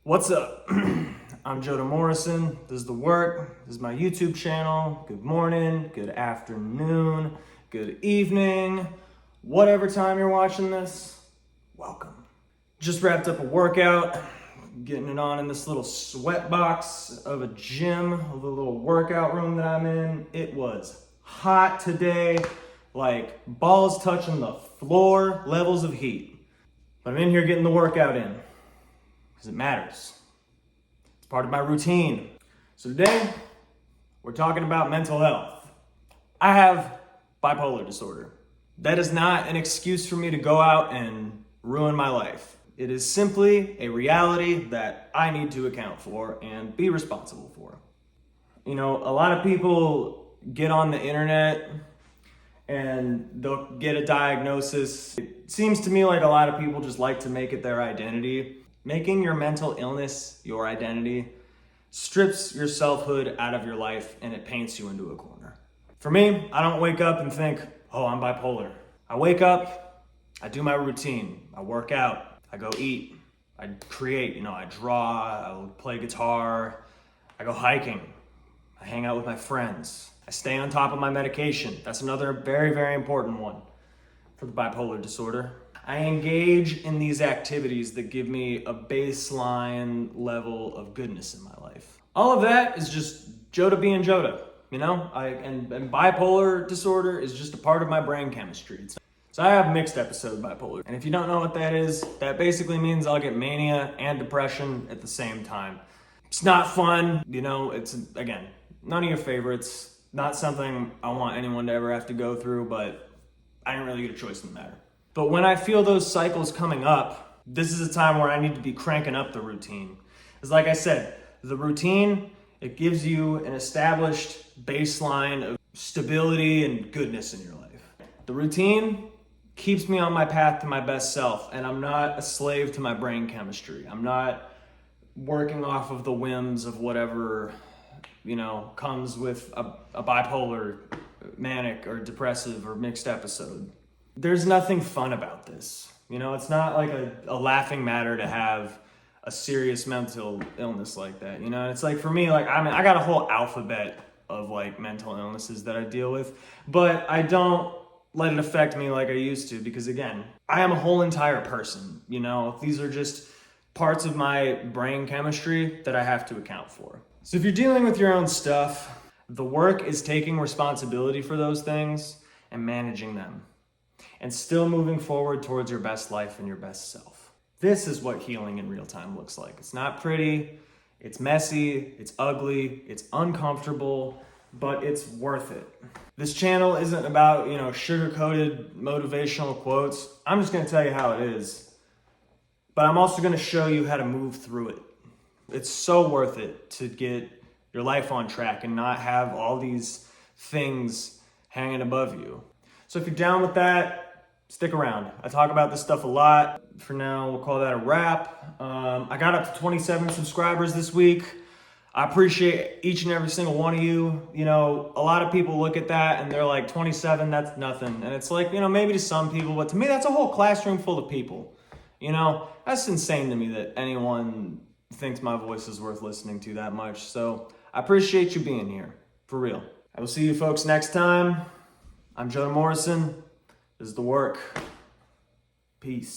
What's up? I'm Joe Morrison. This is The Work. This is my YouTube channel. Good morning, good afternoon, good evening, whatever time you're watching this, welcome. Just wrapped up a workout, getting it on in this little sweat box of a gym, of a little workout room that I'm in. It was hot today, like balls touching the floor levels of heat. But I'm in here getting the workout in. Because it matters. It's part of my routine. So today, we're talking about mental health. I have bipolar disorder. That is not an excuse for me to go out and ruin my life. It is simply a reality that I need to account for and be responsible for. You know, a lot of people get on the internet and they'll get a diagnosis. It seems to me like a lot of people just like to make it their identity. Making your mental illness your identity strips your selfhood out of your life and it paints you into a corner. For me, I don't wake up and think, oh, I'm bipolar. I wake up, I do my routine, I work out, I go eat, I create, I draw, I play guitar, I go hiking, I hang out with my friends, I stay on top of my medication. That's another very, very important one for the bipolar disorder. I engage in these activities that give me a baseline level of goodness in my life. All of that is just Joda being Joda, and bipolar disorder is just a part of my brain chemistry. So I have mixed episode bipolar. And if you don't know what that is, that basically means I'll get mania and depression at the same time. It's not fun, it's, again, none of your favorites. Not something I want anyone to ever have to go through, but I didn't really get a choice in the matter. But when I feel those cycles coming up, this is a time where I need to be cranking up the routine. Because like I said, the routine, it gives you an established baseline of stability and goodness in your life. The routine keeps me on my path to my best self, and I'm not a slave to my brain chemistry. I'm not working off of the whims of whatever, comes with a bipolar, manic, or depressive, or mixed episode. There's nothing fun about this. It's not like a laughing matter to have a serious mental illness like that. It's like for me, I got a whole alphabet of mental illnesses that I deal with, but I don't let it affect me like I used to because again, I am a whole entire person. These are just parts of my brain chemistry that I have to account for. So if you're dealing with your own stuff, the work is taking responsibility for those things and managing them, and still moving forward towards your best life and your best self. This is what healing in real time looks like. It's not pretty, it's messy, it's ugly, it's uncomfortable, but it's worth it. This channel isn't about, sugar-coated motivational quotes. I'm just gonna tell you how it is, but I'm also gonna show you how to move through it. It's so worth it to get your life on track and not have all these things hanging above you. So if you're down with that, stick around. I talk about this stuff a lot. For now, we'll call that a wrap. I got up to 27 subscribers this week. I appreciate each and every single one of you. A lot of people look at that and they're like, 27, that's nothing. And it's like, maybe to some people, but to me, that's a whole classroom full of people. That's insane to me that anyone thinks my voice is worth listening to that much. So I appreciate you being here, for real. I will see you folks next time. I'm Joe Morrison. This is The Work. Peace.